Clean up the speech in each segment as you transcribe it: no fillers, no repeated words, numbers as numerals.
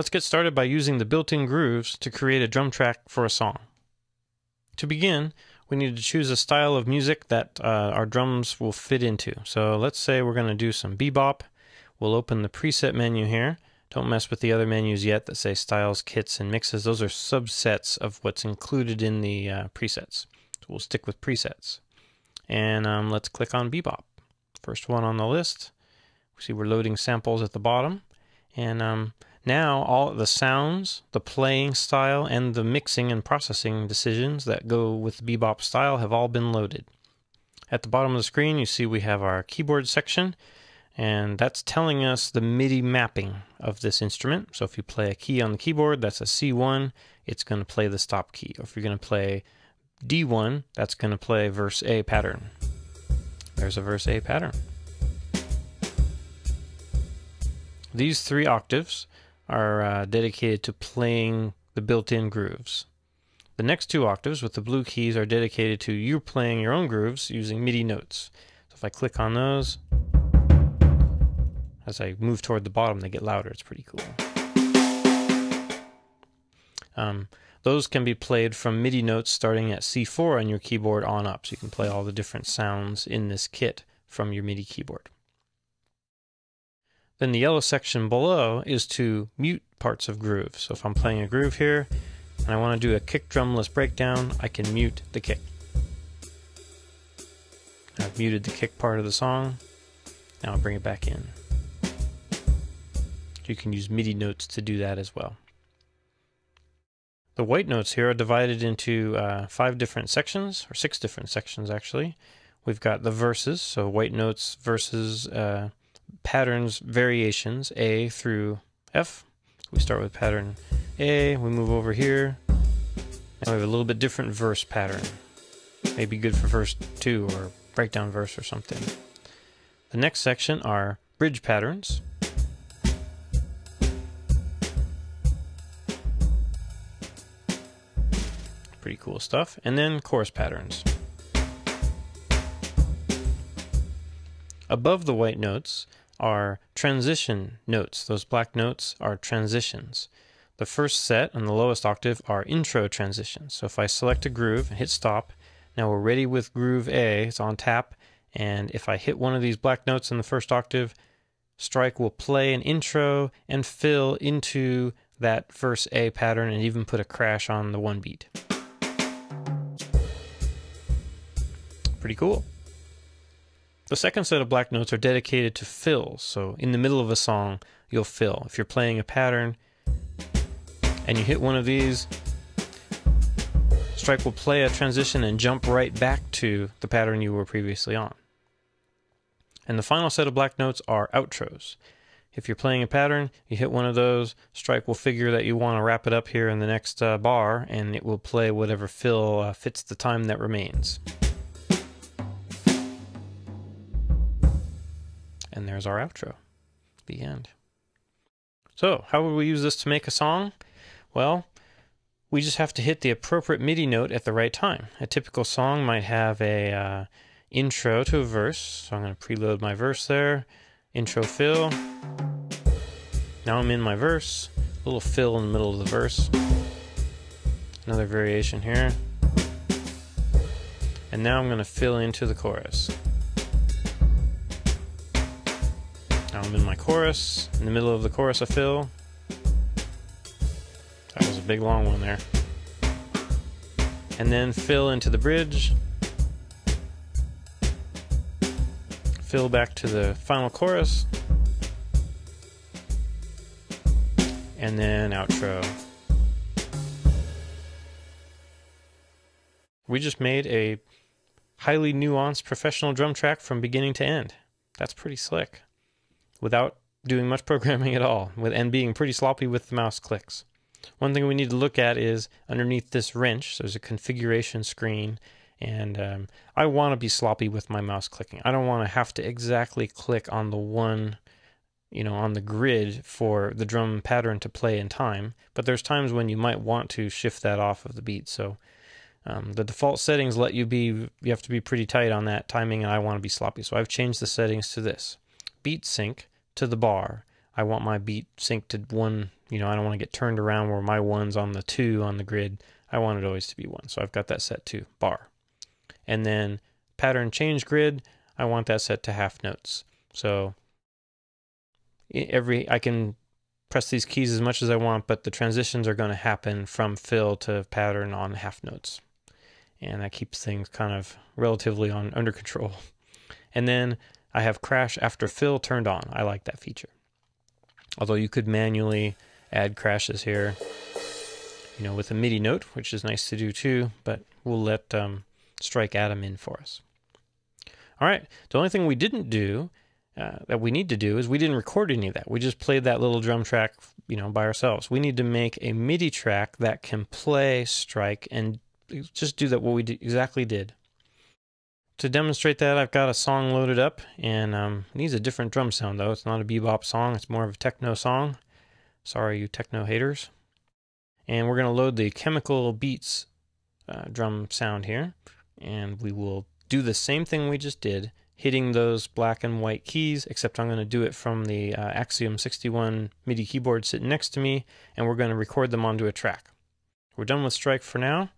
Let's get started by using the built-in grooves to create a drum track for a song. To begin, we need to choose a style of music that our drums will fit into. So let's say we're going to do some bebop. We'll open the preset menu here. Don't mess with the other menus yet that say styles, kits, and mixes. Those are subsets of what's included in the presets. So we'll stick with presets. And let's click on bebop. First one on the list. See, we're loading samples at the bottom. And now all the sounds, the playing style, and the mixing and processing decisions that go with the bebop style have all been loaded. At the bottom of the screen, you see we have our keyboard section, and that's telling us the MIDI mapping of this instrument. So if you play a key on the keyboard, that's a C1, it's going to play the stop key. Or if you're going to play D1, that's going to play verse A pattern. There's a verse A pattern. These 3 octaves are dedicated to playing the built-in grooves. The next 2 octaves with the blue keys are dedicated to you playing your own grooves using MIDI notes. So if I click on those, as I move toward the bottom, they get louder. It's pretty cool. Those can be played from MIDI notes starting at C4 on your keyboard on up. So you can play all the different sounds in this kit from your MIDI keyboard. Then the yellow section below is to mute parts of grooves. So if I'm playing a groove here and I want to do a kick drumless breakdown, I can mute the kick. I've muted the kick part of the song. Now I'll bring it back in. You can use MIDI notes to do that as well. The white notes here are divided into 5 different sections, or 6 different sections actually. We've got the verses, so white notes, verses, patterns, variations, A through F. We start with pattern A, we move over here. Now we have a little bit different verse pattern. Maybe good for verse 2 or breakdown verse or something. The next section are bridge patterns. Pretty cool stuff. And then chorus patterns. Above the white notes are transition notes. Those black notes are transitions. The first set on the lowest octave are intro transitions. So if I select a groove and hit stop, now we're ready with groove A, it's on tap, and if I hit one of these black notes in the first octave, Strike will play an intro and fill into that verse A pattern and even put a crash on the one beat. Pretty cool. The second set of black notes are dedicated to fills. So in the middle of a song, you'll fill. If you're playing a pattern and you hit one of these, Strike will play a transition and jump right back to the pattern you were previously on. And the final set of black notes are outros. If you're playing a pattern, you hit one of those, Strike will figure that you want to wrap it up here in the next bar, and it will play whatever fill fits the time that remains. And there's our outro, the end. So, how would we use this to make a song? Well, we just have to hit the appropriate MIDI note at the right time. A typical song might have a intro to a verse, so I'm going to preload my verse there. Intro fill. Now I'm in my verse. A little fill in the middle of the verse. Another variation here. And now I'm going to fill into the chorus. Now I'm in my chorus, in the middle of the chorus a fill. That was a big long one there. And then fill into the bridge. Fill back to the final chorus. And then outro. We just made a highly nuanced professional drum track from beginning to end. That's pretty slick, without doing much programming at all, and being pretty sloppy with the mouse clicks. One thing we need to look at is underneath this wrench, so there's a configuration screen, and I want to be sloppy with my mouse clicking. I don't want to have to exactly click on the one, on the grid for the drum pattern to play in time, but there's times when you might want to shift that off of the beat. So the default settings let you have to be pretty tight on that timing, and I want to be sloppy. So I've changed the settings to this. Beat sync to the bar. I want my beat synced to 1, I don't want to get turned around where my 1's on the 2 on the grid. I want it always to be 1. So I've got that set to bar. And then pattern change grid, I want that set to half notes. So I can press these keys as much as I want, but the transitions are going to happen from fill to pattern on half notes. And that keeps things kind of relatively under control. And then I have crash after fill turned on. I like that feature. Although you could manually add crashes here, with a MIDI note, which is nice to do too, but we'll let Strike add them in for us. All right, the only thing we didn't do that we need to do is we didn't record any of that. We just played that little drum track, by ourselves. We need to make a MIDI track that can play Strike and just do that what we exactly did. To demonstrate that, I've got a song loaded up, and it needs a different drum sound though. It's not a bebop song, it's more of a techno song. Sorry, you techno haters. And we're going to load the Chemical Beats drum sound here, and we will do the same thing we just did, hitting those black and white keys, except I'm going to do it from the Axiom 61 MIDI keyboard sitting next to me, and we're going to record them onto a track. We're done with Strike for now.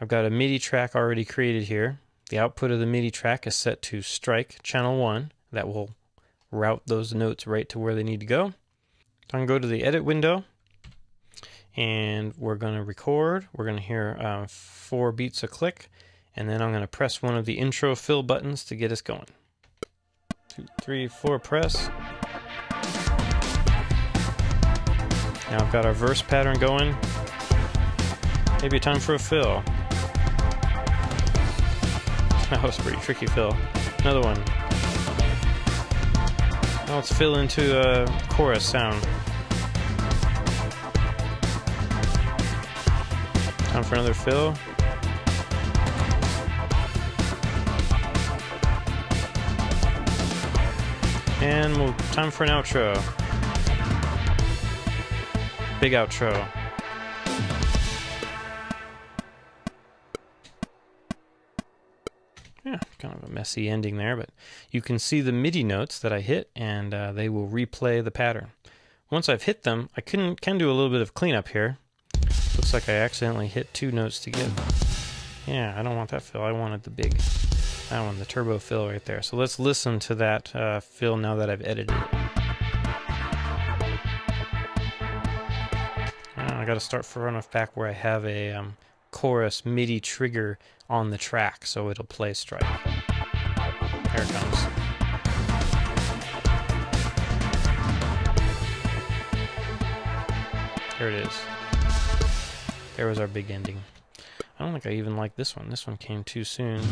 I've got a MIDI track already created here. The output of the MIDI track is set to Strike channel 1. That will route those notes right to where they need to go. I'm going to go to the edit window, and we're going to record. We're going to hear 4 beats a click, and then I'm going to press one of the intro fill buttons to get us going. 2, 3, 4, press. Now I've got our verse pattern going. Maybe time for a fill. That was a pretty tricky fill. Another one. Now let's fill into a chorus sound. Time for another fill. And time for an outro. Big outro. Yeah, kind of a messy ending there, but you can see the MIDI notes that I hit, and they will replay the pattern. Once I've hit them, I can do a little bit of cleanup here. Looks like I accidentally hit 2 notes together. Yeah, I don't want that fill. I wanted the big, that one, the turbo fill right there. So let's listen to that fill now that I've edited it. I got to start far enough back where I have a chorus MIDI trigger on the track, so it'll play Strike. There it comes. There it is. There was our big ending. I don't think I even like this one. This one came too soon.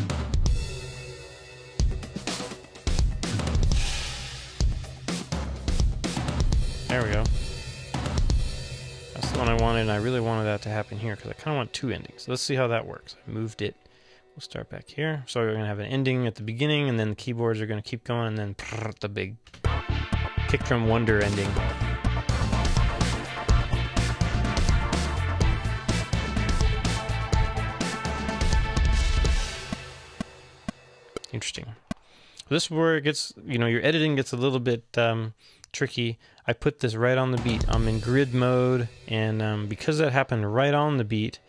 There we go. That's the one I wanted, and I really wanted that to happen here because I kind of want 2 endings. Let's see how that works. I moved it. We'll start back here. So we're going to have an ending at the beginning, and then the keyboards are going to keep going, and then the big kick drum wonder ending. Interesting. This is where it gets, your editing gets a little bit tricky. I put this right on the beat. I'm in grid mode, and because that happened right on the beat,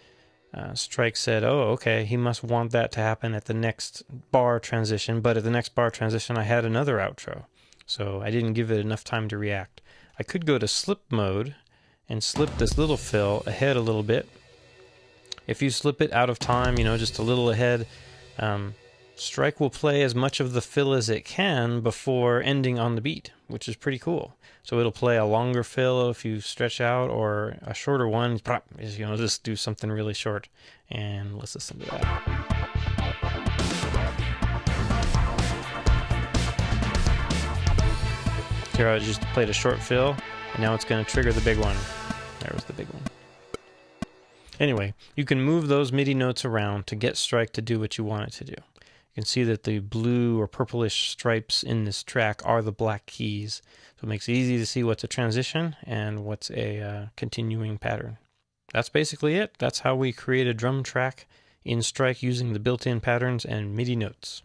Strike said, oh, okay, he must want that to happen at the next bar transition, but at the next bar transition I had another outro, so I didn't give it enough time to react. I could go to slip mode and slip this little fill ahead a little bit. If you slip it out of time, just a little ahead, Strike will play as much of the fill as it can before ending on the beat, which is pretty cool. So it'll play a longer fill if you stretch out, or a shorter one, just do something really short. And let's listen to that. Here I just played a short fill, and now it's going to trigger the big one. There was the big one. Anyway, you can move those MIDI notes around to get Strike to do what you want it to do. You can see that the blue or purplish stripes in this track are the black keys. So it makes it easy to see what's a transition and what's a continuing pattern. That's basically it. That's how we create a drum track in Strike using the built-in patterns and MIDI notes.